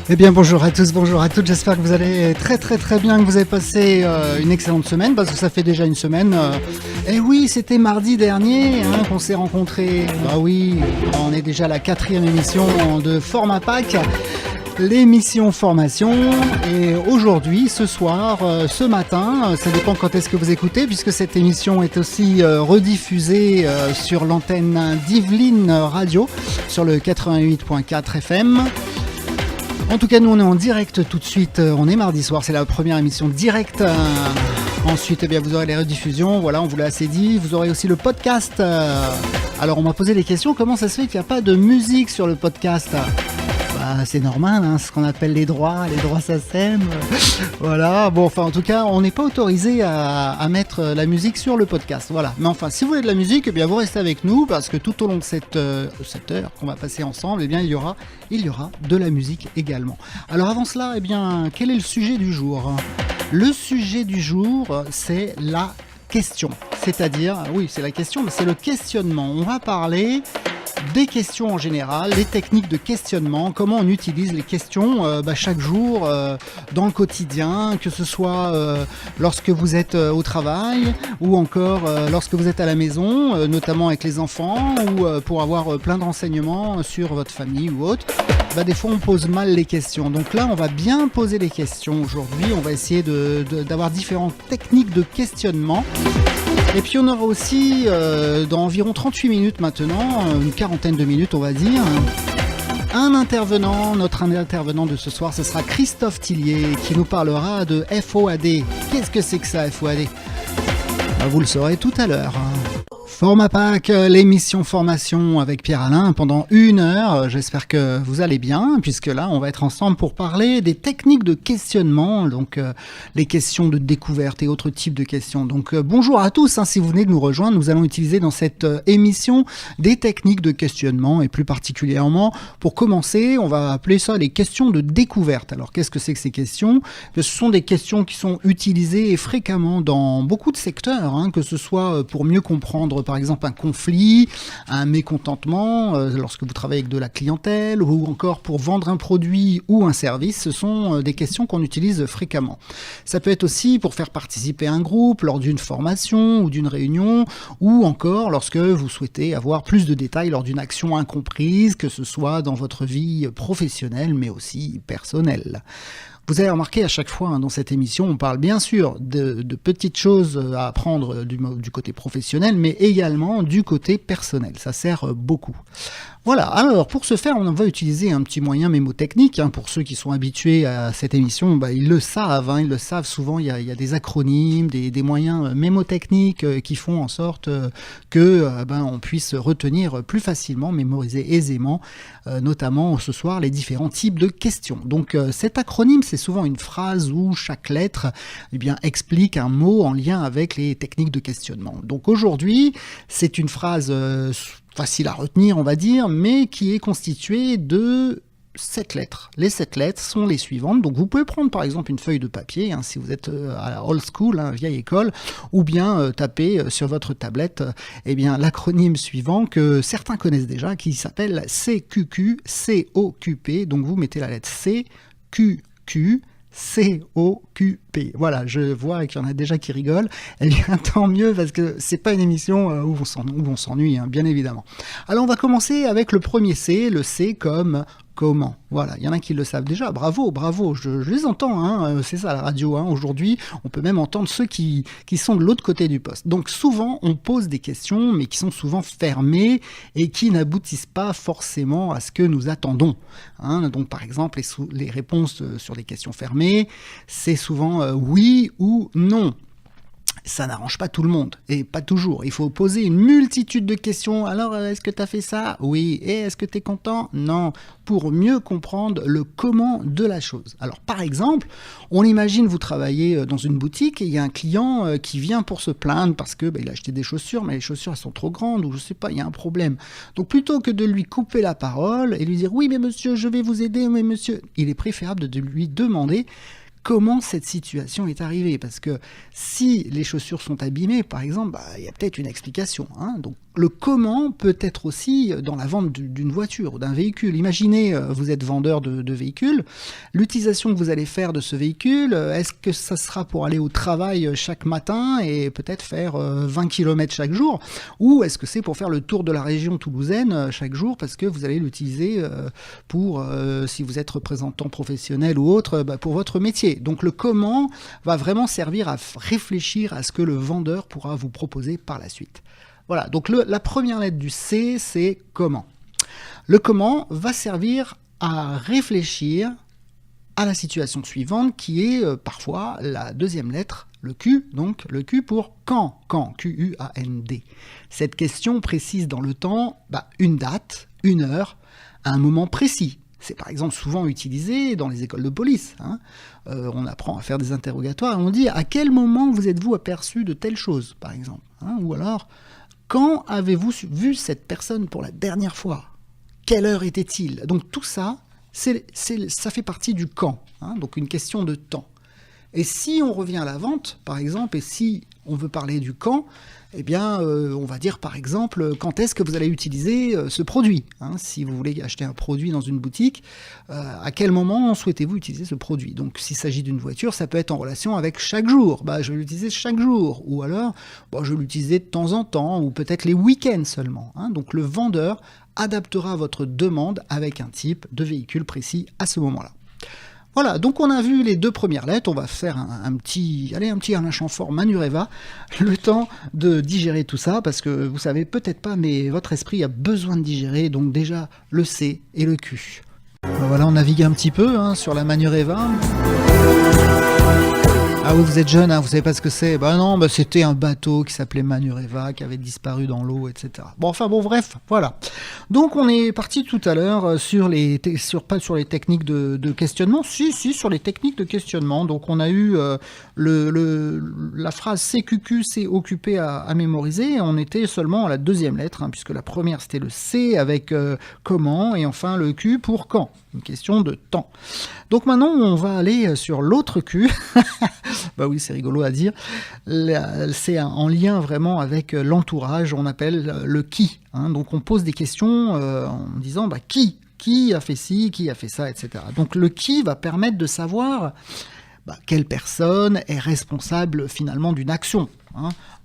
Eh bien bonjour à tous, bonjour à toutes, j'espère que vous allez très très très bien, que vous avez passé une excellente semaine, parce que ça fait déjà une semaine. Et oui, c'était mardi dernier qu'on s'est rencontrés. Bah oui, on est déjà à la 4e émission de Format Pack, l'émission formation. Et aujourd'hui, ce soir, ce matin, ça dépend quand est-ce que vous écoutez, puisque cette émission est aussi rediffusée sur l'antenne d'Yveline Radio, sur le 88.4 FM. En tout cas, nous on est en direct tout de suite, on est mardi soir, c'est la première émission directe. Ensuite, eh bien, vous aurez les rediffusions, voilà, on vous l'a assez dit. Vous aurez aussi le podcast. Alors, on m'a posé des questions, comment ça se fait qu'il n'y a pas de musique sur le podcast ? Bah, c'est normal, hein, ce qu'on appelle les droits ça sème. Voilà, bon, enfin, en tout cas, on n'est pas autorisé à mettre la musique sur le podcast, voilà. Mais enfin, si vous voulez de la musique, eh bien, vous restez avec nous, parce que tout au long de cette heure qu'on va passer ensemble, eh bien, il y aura de la musique également. Alors, avant cela, eh bien, quel est le sujet du jour ? Le sujet du jour, c'est la question. C'est-à-dire, oui, c'est la question, mais c'est le questionnement. On va parler des questions en général, des techniques de questionnement, comment on utilise les questions chaque jour dans le quotidien, que ce soit lorsque vous êtes au travail ou encore lorsque vous êtes à la maison, notamment avec les enfants ou pour avoir plein de renseignements sur votre famille ou autre. Des fois on pose mal les questions, donc là on va bien poser les questions aujourd'hui, on va essayer d'avoir différentes techniques de questionnement. Et puis on aura aussi dans environ 38 minutes maintenant, une quarantaine de minutes on va dire, notre intervenant de ce soir, ce sera Christophe Tillier qui nous parlera de FOAD. Qu'est-ce que c'est que ça, FOAD ? Vous le saurez tout à l'heure. Format Pack, l'émission formation avec Pierre-Alain pendant 1 heure. J'espère que vous allez bien, puisque là, on va être ensemble pour parler des techniques de questionnement, donc les questions de découverte et autres types de questions. Donc bonjour à tous, si vous venez de nous rejoindre, nous allons utiliser dans cette émission des techniques de questionnement, et plus particulièrement, pour commencer, on va appeler ça les questions de découverte. Alors qu'est-ce que c'est que ces questions ? Ce sont des questions qui sont utilisées fréquemment dans beaucoup de secteurs, que ce soit pour mieux comprendre par exemple un conflit, un mécontentement, lorsque vous travaillez avec de la clientèle, ou encore pour vendre un produit ou un service. Ce sont des questions qu'on utilise fréquemment. Ça peut être aussi pour faire participer un groupe lors d'une formation ou d'une réunion, ou encore lorsque vous souhaitez avoir plus de détails lors d'une action incomprise, que ce soit dans votre vie professionnelle mais aussi personnelle. Vous avez remarqué à chaque fois dans cette émission, on parle bien sûr de petites choses à apprendre du côté professionnel, mais également du côté personnel. Ça sert beaucoup. Voilà, alors pour ce faire, on va utiliser un petit moyen mémotechnique. Pour ceux qui sont habitués à cette émission, ils le savent, souvent il y a des acronymes, des moyens mémotechniques qui font en sorte que on puisse retenir plus facilement, mémoriser aisément, notamment ce soir, les différents types de questions. Donc cet acronyme, c'est souvent une phrase où chaque lettre explique un mot en lien avec les techniques de questionnement. Donc aujourd'hui, c'est une phrase facile à retenir, on va dire, mais qui est constituée de 7 lettres. Les 7 lettres sont les suivantes. Donc vous pouvez prendre par exemple une feuille de papier, si vous êtes à la old school, vieille école, ou bien taper sur votre tablette l'acronyme suivant que certains connaissent déjà, qui s'appelle CQQ, COQP. Donc vous mettez la lettre C, Q, Q, C-O-Q-P. Voilà, je vois qu'il y en a déjà qui rigolent. Eh bien, tant mieux, parce que c'est pas une émission où on s'ennuie, bien évidemment. Alors, on va commencer avec le premier C, le C comme comment. Voilà, il y en a qui le savent déjà. Bravo, je les entends, c'est ça la radio. Aujourd'hui, on peut même entendre ceux qui sont de l'autre côté du poste. Donc souvent, on pose des questions, mais qui sont souvent fermées et qui n'aboutissent pas forcément à ce que nous attendons. Donc par exemple, les réponses sur des questions fermées, c'est souvent oui ou non. Ça n'arrange pas tout le monde, et pas toujours. Il faut poser une multitude de questions. Alors, est-ce que tu as fait ça ? Oui. Et est-ce que tu es content ? Non. Pour mieux comprendre le comment de la chose. Alors, par exemple, on imagine vous travaillez dans une boutique et il y a un client qui vient pour se plaindre parce que il a acheté des chaussures, mais les chaussures elles sont trop grandes, ou je sais pas, il y a un problème. Donc, plutôt que de lui couper la parole et lui dire « Oui, mais monsieur, je vais vous aider, mais monsieur », il est préférable de lui demander comment cette situation est arrivée. Parce que si les chaussures sont abîmées, par exemple, il y a peut-être une explication. Donc le comment peut être aussi dans la vente d'une voiture ou d'un véhicule. Imaginez, vous êtes vendeur de véhicules, l'utilisation que vous allez faire de ce véhicule, est-ce que ça sera pour aller au travail chaque matin et peut-être faire 20 km chaque jour, ou est-ce que c'est pour faire le tour de la région toulousaine chaque jour parce que vous allez l'utiliser pour, si vous êtes représentant professionnel ou autre, pour votre métier. Donc le comment va vraiment servir à réfléchir à ce que le vendeur pourra vous proposer par la suite. Voilà, donc la première lettre du C, c'est comment. Le comment va servir à réfléchir à la situation suivante qui est parfois la deuxième lettre, le Q, donc le Q pour quand, Q-U-A-N-D. Cette question précise dans le temps une date, une heure, à un moment précis. C'est par exemple souvent utilisé dans les écoles de police. On apprend à faire des interrogatoires et on dit à quel moment vous êtes-vous aperçu de telle chose, par exemple. Ou alors, quand avez-vous vu cette personne pour la dernière fois? Quelle heure était-il? Donc tout ça, ça fait partie du quand, donc une question de temps. Et si on revient à la vente, par exemple, et si on veut parler du quand, eh bien, on va dire par exemple, quand est-ce que vous allez utiliser ce produit, si vous voulez acheter un produit dans une boutique, à quel moment souhaitez-vous utiliser ce produit? Donc, s'il s'agit d'une voiture, ça peut être en relation avec chaque jour. Je vais l'utiliser chaque jour. Ou alors, je vais l'utiliser de temps en temps, ou peut-être les week-ends seulement. Donc, le vendeur adaptera votre demande avec un type de véhicule précis à ce moment-là. Voilà, donc on a vu les deux premières lettres, on va faire un petit Alain Chamfort Manureva, le temps de digérer tout ça, parce que vous savez peut-être pas, mais votre esprit a besoin de digérer, donc déjà le C et le Q. Voilà, on navigue un petit peu sur la Manureva. Ah oui, vous êtes jeune, vous savez pas ce que c'est. Non, c'était un bateau qui s'appelait Manureva, qui avait disparu dans l'eau, etc. Bref, voilà. Donc on est parti tout à l'heure pas sur les techniques de questionnement, si, sur les techniques de questionnement. Donc on a eu la phrase CQQ, c'est occupé à mémoriser. On était seulement à la deuxième lettre, puisque la première c'était le C avec comment, et enfin le Q pour quand. Une question de temps. Donc maintenant, on va aller sur l'autre Q. Oui, c'est rigolo à dire. C'est en lien vraiment avec l'entourage, on appelle le qui. Donc on pose des questions en disant qui a fait ci, qui a fait ça, etc. Donc le qui va permettre de savoir quelle personne est responsable finalement d'une action.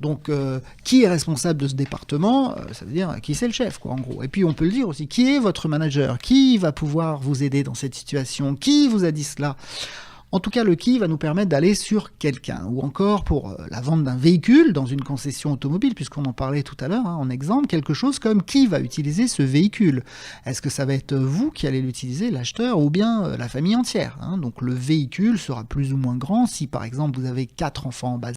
Donc, qui est responsable de ce département? Ça veut dire qui c'est le chef, en gros. Et puis, on peut le dire aussi, qui est votre manager? Qui va pouvoir vous aider dans cette situation? Qui vous a dit cela? En tout cas, le qui va nous permettre d'aller sur quelqu'un. Ou encore, pour la vente d'un véhicule dans une concession automobile, puisqu'on en parlait tout à l'heure, en exemple, quelque chose comme qui va utiliser ce véhicule? Est-ce que ça va être vous qui allez l'utiliser, l'acheteur, ou bien la famille entière? Donc, le véhicule sera plus ou moins grand. Si, par exemple, vous avez 4 enfants en bas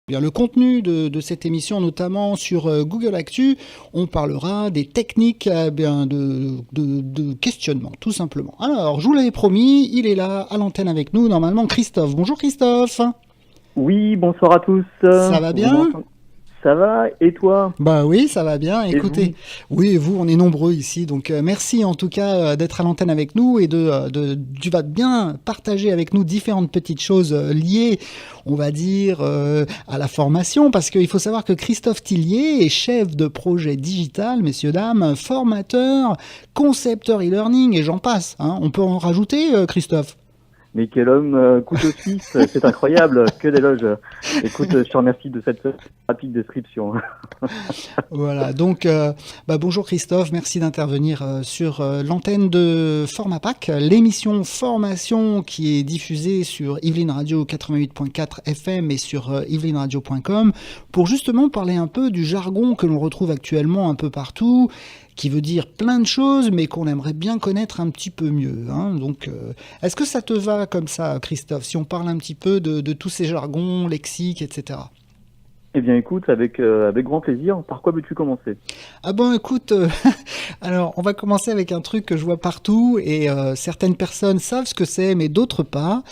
Bien, le contenu de cette émission, notamment sur Google Actu, on parlera des techniques de questionnement, tout simplement. Alors, je vous l'avais promis, il est là, à l'antenne avec nous, normalement, Christophe. Bonjour Christophe. Oui, bonsoir à tous. Ça va bien? Ça va, et toi? Bah oui, ça va bien. Et Écoutez, oui, et vous, on est nombreux ici, donc merci en tout cas d'être à l'antenne avec nous et tu vas bien partager avec nous différentes petites choses liées, on va dire, à la formation, parce qu'il faut savoir que Christophe Tillier est chef de projet digital, messieurs, dames, formateur, concepteur e-learning, et j'en passe. Hein. On peut en rajouter, Christophe? Mais quel homme, couteau suisse, c'est incroyable, que d'éloges. Écoute, je te remercie de cette rapide description. Voilà, donc bonjour Christophe, merci d'intervenir sur l'antenne de Formapack, l'émission formation qui est diffusée sur Yveline Radio 88.4 FM et sur yvelineradio.com pour justement parler un peu du jargon que l'on retrouve actuellement un peu partout, qui veut dire plein de choses, mais qu'on aimerait bien connaître un petit peu mieux. Hein. Donc, est-ce que ça te va comme ça, Christophe, si on parle un petit peu de tous ces jargons, lexiques, etc. Eh bien, écoute, avec grand plaisir. Par quoi veux-tu commencer? Ah bon, écoute, alors on va commencer avec un truc que je vois partout et certaines personnes savent ce que c'est, mais d'autres pas.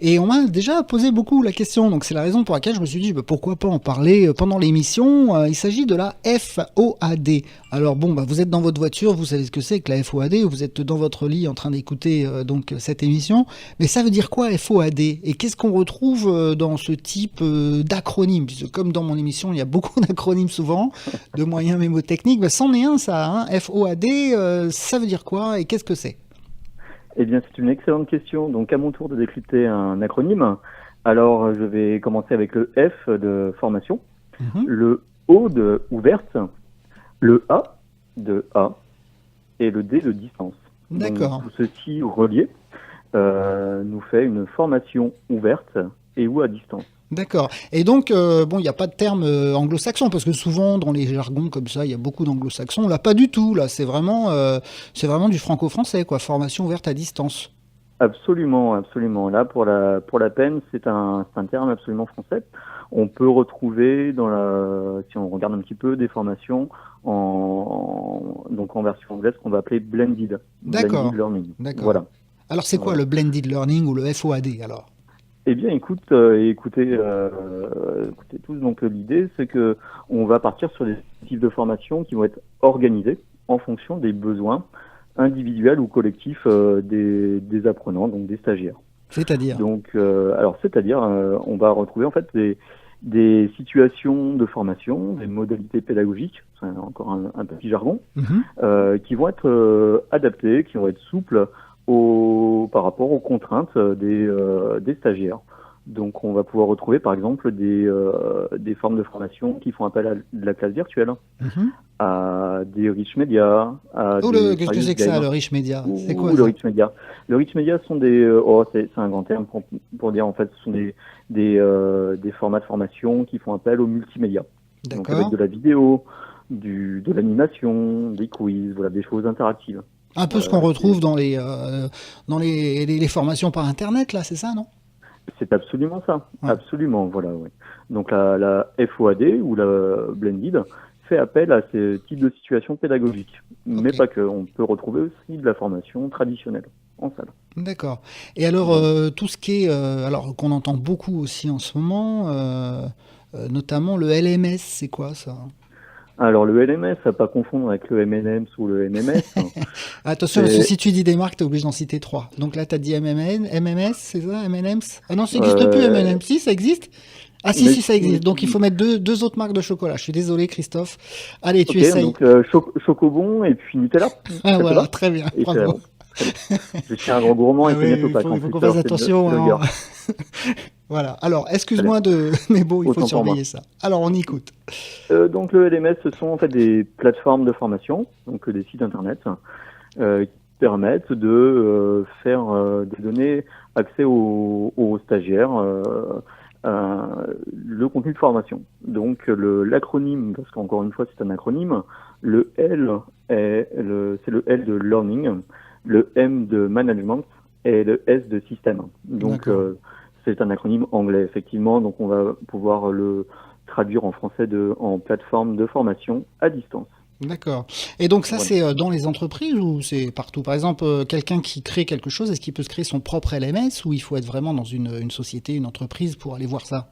Et on m'a déjà posé beaucoup la question, donc c'est la raison pour laquelle je me suis dit pourquoi pas en parler pendant l'émission. Il s'agit de la FOAD. Alors bon, vous êtes dans votre voiture, vous savez ce que c'est que la FOAD, vous êtes dans votre lit en train d'écouter donc cette émission. Mais ça veut dire quoi FOAD? Et qu'est-ce qu'on retrouve dans ce type d'acronyme? Puisque comme dans mon émission, il y a beaucoup d'acronymes souvent, de moyens mémotechniques. C'en est un, ça, hein. FOAD, ça veut dire quoi et qu'est-ce que c'est? Eh bien, c'est une excellente question. Donc, à mon tour de décrypter un acronyme. Alors, je vais commencer avec le F de formation, le O de ouverte, le A de A et le D de distance. D'accord. Donc, tout ceci relié nous fait une formation ouverte et ou à distance. D'accord. Et donc, il n'y a pas de terme anglo-saxon, parce que souvent, dans les jargons comme ça, il y a beaucoup d'anglo-saxons. Là, pas du tout. Là, c'est vraiment du franco-français, quoi. Formation ouverte à distance. Absolument, absolument. Là, pour la peine, c'est un terme absolument français. On peut retrouver si on regarde un petit peu, des formations en version anglaise qu'on va appeler blended. D'accord. Blended learning. D'accord. Voilà. Alors, c'est quoi le blended learning ou le FOAD, alors? Eh bien, écoutez tous. Donc, l'idée, c'est que on va partir sur des types de formations qui vont être organisées en fonction des besoins individuels ou collectifs des apprenants, donc des stagiaires. C'est-à-dire? Donc, on va retrouver en fait des situations de formation, des modalités pédagogiques, c'est encore un petit jargon, qui vont être adaptées, qui vont être souples par rapport aux contraintes des stagiaires. Donc, on va pouvoir retrouver, par exemple, des formes de formation qui font appel à de la classe virtuelle, à des rich media. Qu'est-ce que c'est que ça, le rich media? C'est quoi le rich media? Le rich media sont c'est un grand terme pour dire, en fait, ce sont des formats de formation qui font appel au multimédia. Donc, avec de la vidéo, de l'animation, des quiz, voilà, des choses interactives. Un peu ce qu'on retrouve dans les formations par Internet, là, c'est ça, non? C'est absolument ça, absolument, voilà, oui. Donc la FOAD ou la Blended fait appel à ce type de situation pédagogique, mais pas que. On peut retrouver aussi de la formation traditionnelle en salle. D'accord. Et alors, tout ce qui est, alors qu'on entend beaucoup aussi en ce moment, notamment le LMS, c'est quoi ça? Alors le LMS, à pas confondre avec le M&M's ou le MMS. Attention, parce que si tu dis des marques, tu es obligé d'en citer 3. Donc là, tu as dit MMS, c'est ça, M&M's? Ah non, ça n'existe plus, M&M's. Si, ça existe? Ah si, ça existe. Donc il faut mettre deux autres marques de chocolat. Je suis désolé, Christophe. Allez, tu essayes. Donc Chocobon et puis Nutella. Ah voilà, très bien. Et bravo. Je suis un grand gourmand et c'est bientôt pas. Il faut qu'on fasse attention. Voilà. Alors, excuse-moi mais bon, il faut surveiller ça. Alors, on écoute. Donc, le LMS, ce sont en fait des plateformes de formation, donc des sites internet, qui permettent de donner accès aux stagiaires le contenu de formation. Donc, l'acronyme, parce qu'encore une fois, c'est un acronyme, le L c'est le L de learning, le M de management et le S de système. Donc, C'est un acronyme anglais, effectivement, donc on va pouvoir le traduire en français en plateforme de formation à distance. D'accord. Et donc ça, Voilà. c'est dans les entreprises ou c'est partout? Par exemple, quelqu'un qui crée quelque chose, est-ce qu'il peut se créer son propre LMS ou il faut être vraiment dans une société, une entreprise pour aller voir ça?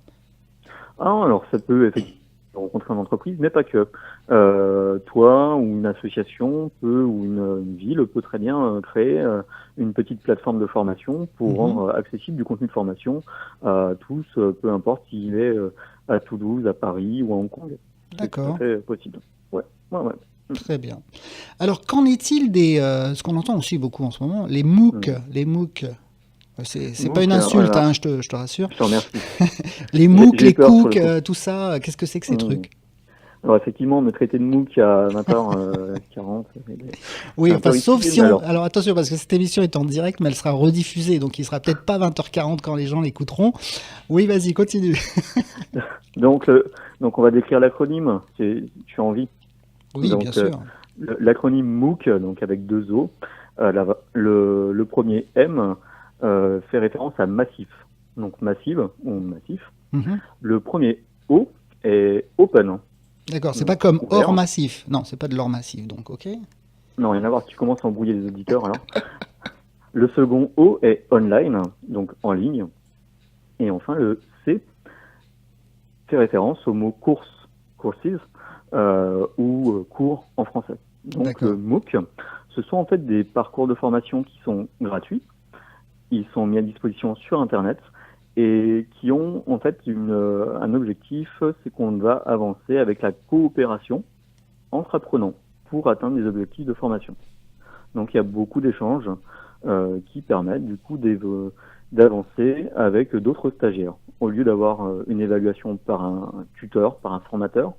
Ah, alors ça peut effectivement rencontrer une entreprise, mais pas que. Toi ou une association ou une ville peut très bien créer une petite plateforme de formation pour rendre accessible du contenu de formation à tous, peu importe s'il est à Toulouse, à Paris ou à Hong Kong. D'accord. C'est tout à fait possible. Ouais. Très bien. Alors, qu'en est-il ce qu'on entend aussi beaucoup en ce moment, les MOOC, les MOOC. C'est pas une insulte, voilà. hein, je te rassure. Je te remercie. Les MOOC, les Cook, tout ça, qu'est-ce que c'est que ces trucs? Alors effectivement, me traiter de MOOC à 20h40. Oui, enfin, sauf si on... Alors attention, parce que cette émission est en direct, mais elle sera rediffusée, donc il sera peut-être pas 20h40 quand les gens l'écouteront. Oui, vas-y, continue. Donc on va décrire l'acronyme, tu as envie? Oui, donc, bien sûr. L'acronyme MOOC, donc avec 2 O, le premier M fait référence à massif, donc massive ou massif. Le premier O est open. D'accord, c'est pas comme or massif. Non, c'est pas de l'or massif, donc ok. Non, rien à voir, tu commences à embrouiller les auditeurs alors. Le second O est online, donc en ligne. Et enfin, le C fait référence au mot course, courses, ou cours en français. Donc le MOOC, ce sont en fait des parcours de formation qui sont gratuits. Ils sont mis à disposition sur Internet et qui ont en fait un objectif, c'est qu'on va avancer avec la coopération entre apprenants pour atteindre des objectifs de formation. Donc il y a beaucoup d'échanges qui permettent du coup d'avancer avec d'autres stagiaires. Au lieu d'avoir une évaluation par un tuteur, par un formateur,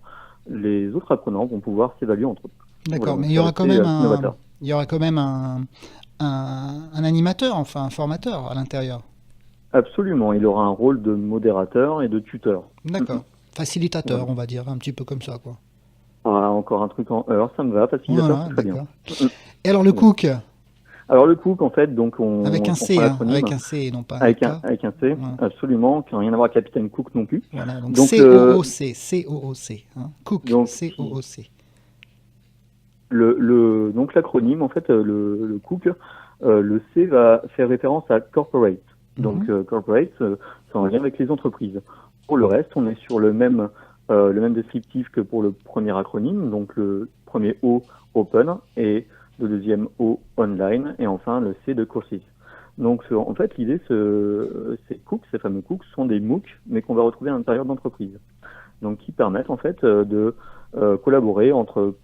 les autres apprenants vont pouvoir s'évaluer entre eux. D'accord, mais il y aura quand même un animateur, enfin un formateur à l'intérieur. Absolument, il aura un rôle de modérateur et de tuteur. D'accord, facilitateur, on va dire, un petit peu comme ça, quoi. Ah, encore un truc en heure, ça me va, facilitateur, voilà, très bien. Et alors le Cook? Alors le Cook, en fait, donc avec un C, avec un C et non pas avec un C, absolument, qui n'a rien à voir avec Capitaine Cook non plus. Voilà, donc C-O-O-C, C-O-O-C, hein. Cook, donc, C-O-O-C. Donc l'acronyme, en fait, le Cook, le C va faire référence à corporate. Donc corporate, c'est en lien avec les entreprises. Pour le reste, on est sur le même descriptif que pour le premier acronyme. Donc le premier O, open, et le deuxième O, online, et enfin le C de courses. Donc en fait, l'idée, ces fameux Cooks sont des MOOC, mais qu'on va retrouver à l'intérieur d'entreprises. Donc qui permettent en fait de collaborer entre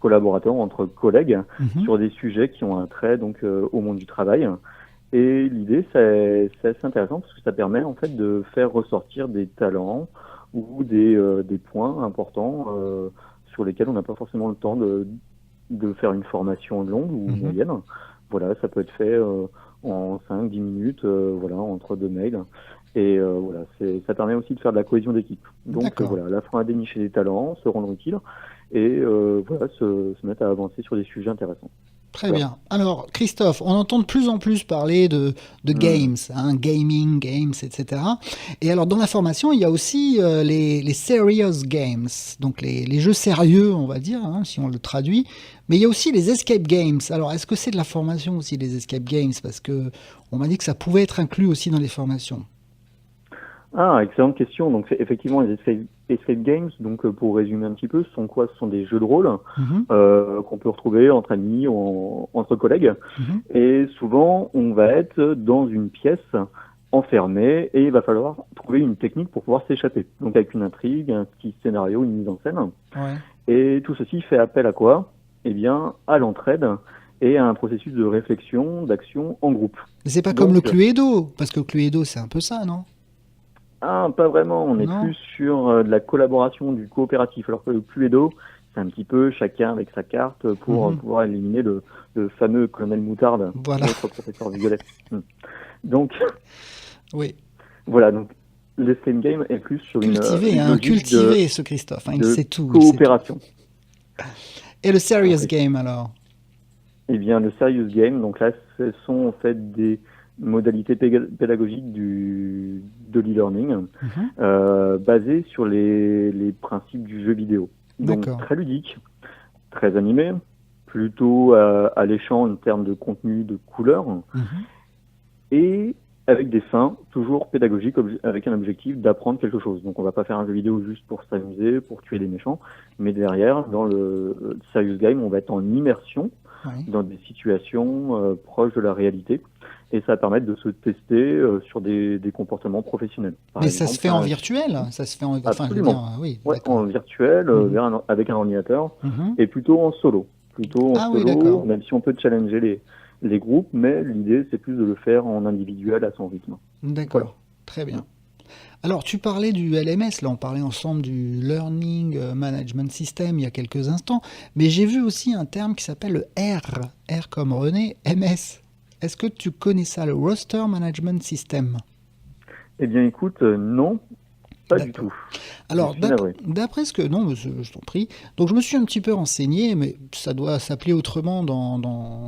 collaborateurs, entre collègues, sur des sujets qui ont un trait donc au monde du travail. Et l'idée, c'est assez intéressant parce que ça permet en fait de faire ressortir des talents ou des points importants sur lesquels on n'a pas forcément le temps de faire une formation longue ou moyenne. Voilà, ça peut être fait en 5-10 minutes, voilà, entre 2 mails. Et voilà, ça permet aussi de faire de la cohésion d'équipe. Donc voilà, la fois à dénicher des talents, se rendre utile et voilà, se mettre à avancer sur des sujets intéressants. Très bien. Alors, Christophe, on entend de plus en plus parler de games, hein, gaming, games, etc. Et alors, dans la formation, il y a aussi les serious games, donc les jeux sérieux, on va dire, hein, si on le traduit. Mais il y a aussi les escape games. Alors, est-ce que c'est de la formation aussi, les escape games? Parce que on m'a dit que ça pouvait être inclus aussi dans les formations. Ah, excellente question. Donc, effectivement, les escape games, donc pour résumer un petit peu, ce sont quoi? Ce sont des jeux de rôle qu'on peut retrouver entre amis, entre collègues. Et souvent, on va être dans une pièce enfermée et il va falloir trouver une technique pour pouvoir s'échapper. Donc, avec une intrigue, un petit scénario, une mise en scène. Ouais. Et tout ceci fait appel à quoi? Eh bien, à l'entraide et à un processus de réflexion, d'action en groupe. Mais c'est pas comme le Cluedo, parce que le Cluedo, c'est un peu ça, non? Ah, pas vraiment. On est plus sur de la collaboration, du coopératif. Alors que le Cluedo, c'est un petit peu chacun avec sa carte pour pouvoir éliminer le fameux colonel Moutarde, notre professeur Violet. Donc, oui. Voilà. Donc, l'escape game est plus sur cultivé, ce Christophe. Hein, il sait tout. Coopération. Et le serious game alors? Eh bien, le serious game. Donc là, ce sont en fait des modalités pédagogiques du de l'e-learning, basé sur les principes du jeu vidéo. Donc très ludique, très animé, plutôt alléchant en termes de contenu, de couleurs, et avec des fins toujours pédagogiques, avec un objectif d'apprendre quelque chose. Donc on va pas faire un jeu vidéo juste pour s'amuser, pour tuer des méchants, mais derrière, dans le Serious Game, on va être en immersion dans des situations proches de la réalité, et ça va permettre de se tester sur des comportements professionnels. Mais ça se fait en virtuel, ça se fait en absolument. En virtuel, avec un ordinateur, et plutôt en solo. Même si on peut challenger les groupes, mais l'idée, c'est plus de le faire en individuel à son rythme. D'accord, très bien. Alors, tu parlais du LMS, là, on parlait ensemble du Learning Management System il y a quelques instants, mais j'ai vu aussi un terme qui s'appelle le R comme René, MS. Est-ce que tu connais ça, le Roster Management System? Eh bien, écoute, non. Pas du tout. Alors, d'après ce que... Non, je t'en prie. Donc, je me suis un petit peu renseigné, mais ça doit s'appeler autrement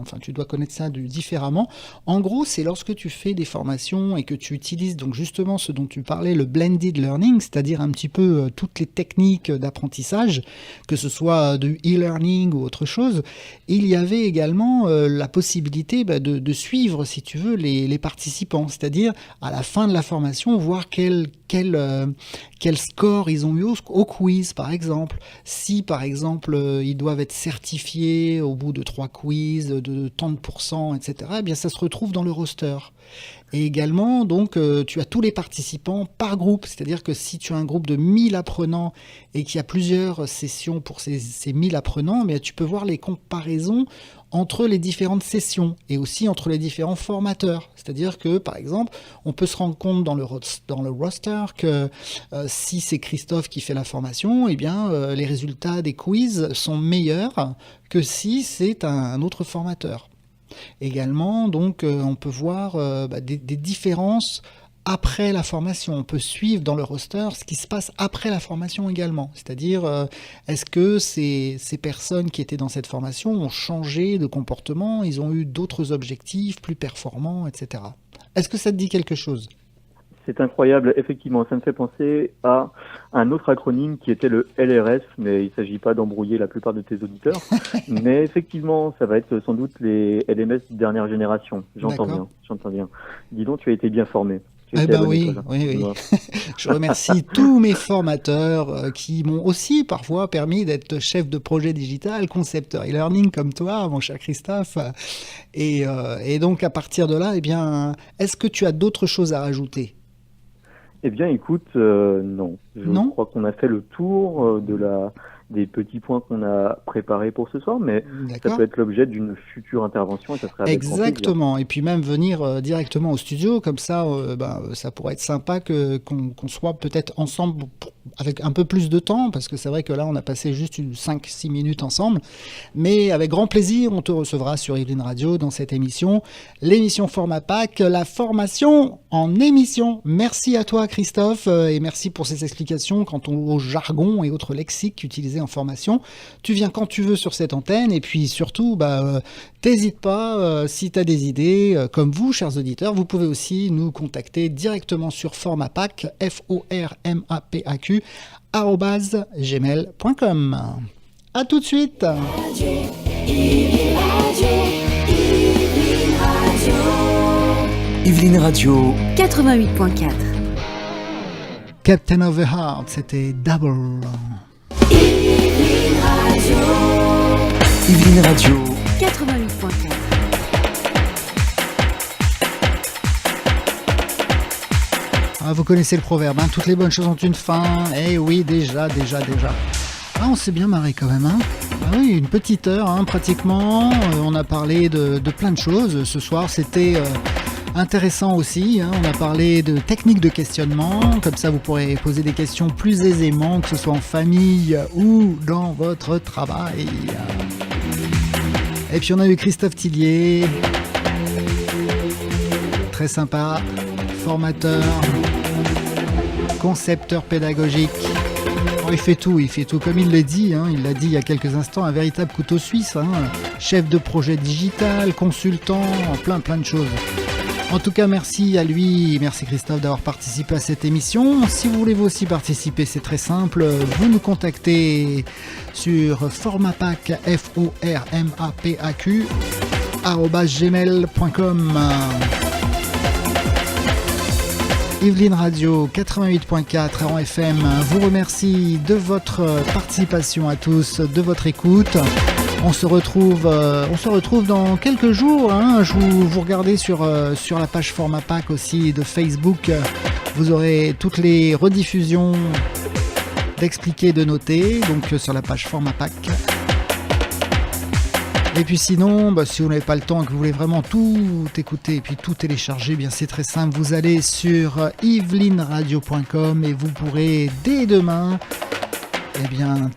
Enfin, tu dois connaître ça différemment. En gros, c'est lorsque tu fais des formations et que tu utilises donc justement ce dont tu parlais, le blended learning, c'est-à-dire un petit peu toutes les techniques d'apprentissage, que ce soit du e-learning ou autre chose. Il y avait également la possibilité de suivre, si tu veux, les participants. C'est-à-dire, à la fin de la formation, voir quel score ils ont eu au quiz, par exemple. Si, par exemple, ils doivent être certifiés au bout de 3 quiz, de tant de pourcents, etc., eh bien, ça se retrouve dans le roster. Et également, donc, tu as tous les participants par groupe. C'est-à-dire que si tu as un groupe de 1000 apprenants et qu'il y a plusieurs sessions pour ces 1000 apprenants, mais tu peux voir les comparaisons entre les différentes sessions et aussi entre les différents formateurs. C'est-à-dire que, par exemple, on peut se rendre compte dans le roster que si c'est Christophe qui fait la formation, eh bien, les résultats des quiz sont meilleurs que si c'est un autre formateur. Également, donc, on peut voir des différences après la formation. On peut suivre dans le roster ce qui se passe après la formation également. C'est-à-dire, est-ce que ces personnes qui étaient dans cette formation ont changé de comportement, ils ont eu d'autres objectifs plus performants, etc. Est-ce que ça te dit quelque chose ? C'est incroyable, effectivement. Ça me fait penser à un autre acronyme qui était le LRS, mais il ne s'agit pas d'embrouiller la plupart de tes auditeurs. Mais effectivement, ça va être sans doute les LMS de dernière génération. J'entends bien. Dis donc, tu as été bien formé. Oui. Je remercie tous mes formateurs qui m'ont aussi parfois permis d'être chef de projet digital, concepteur e-learning comme toi, mon cher Christophe. Et donc, à partir de là, eh bien, est-ce que tu as d'autres choses à rajouter ? Eh bien, écoute, non. Je crois qu'on a fait le tour des petits points qu'on a préparés pour ce soir, mais ça peut être l'objet d'une future intervention et ça serait avec grand plaisir. Exactement, et puis même venir directement au studio, comme ça, ça pourrait être sympa qu'on soit peut-être ensemble avec un peu plus de temps, parce que c'est vrai que là, on a passé juste 5-6 minutes ensemble, mais avec grand plaisir, on te recevra sur Yveline Radio dans cette émission, l'émission Format Pack, la formation en émission. Merci à toi, Christophe, et merci pour ces explications quant au jargon et autres lexiques utilisés en formation. Tu viens quand tu veux sur cette antenne, et puis surtout, t'hésites pas, si tu as des idées, comme vous, chers auditeurs, vous pouvez aussi nous contacter directement sur formatpack, FORMAPAQ, @gmail.com. À tout de suite. Yveline Radio 88.4. Captain of the Heart, c'était Double. Yveline Radio 88.4. Vous connaissez le proverbe, toutes les bonnes choses ont une fin. Eh oui, déjà. On s'est bien marré quand même. Oui, une petite heure, pratiquement. On a parlé de plein de choses. Ce soir, c'était intéressant aussi. On a parlé de techniques de questionnement. Comme ça, vous pourrez poser des questions plus aisément, que ce soit en famille ou dans votre travail. Et puis, on a eu Christophe Tillier. Très sympa. Formateur. Concepteur pédagogique. Il fait tout comme il l'a dit, il l'a dit il y a quelques instants, un véritable couteau suisse, chef de projet digital, consultant, plein de choses. En tout cas, merci à lui, merci Christophe d'avoir participé à cette émission. Si vous voulez vous aussi participer, c'est très simple. Vous nous contactez sur formapac, FORMAPAQ, @gmail.com. Yveline Radio 88.4 en FM vous remercie de votre participation à tous, de votre écoute. On se retrouve dans quelques jours. Vous regardez sur la page Formapac aussi de Facebook. Vous aurez toutes les rediffusions d'Expliquer, de Noter, donc sur la page Formapac. Et puis sinon, si vous n'avez pas le temps et que vous voulez vraiment tout écouter et puis tout télécharger, bien c'est très simple. Vous allez sur yvelineradio.com et vous pourrez dès demain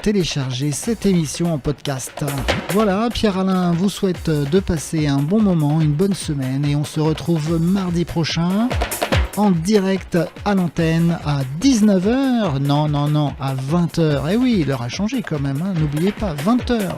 télécharger cette émission en podcast. Voilà, Pierre-Alain vous souhaite de passer un bon moment, une bonne semaine et on se retrouve mardi prochain en direct à l'antenne à 19h. Non, à 20h. Eh oui, l'heure a changé quand même, n'oubliez pas, 20h.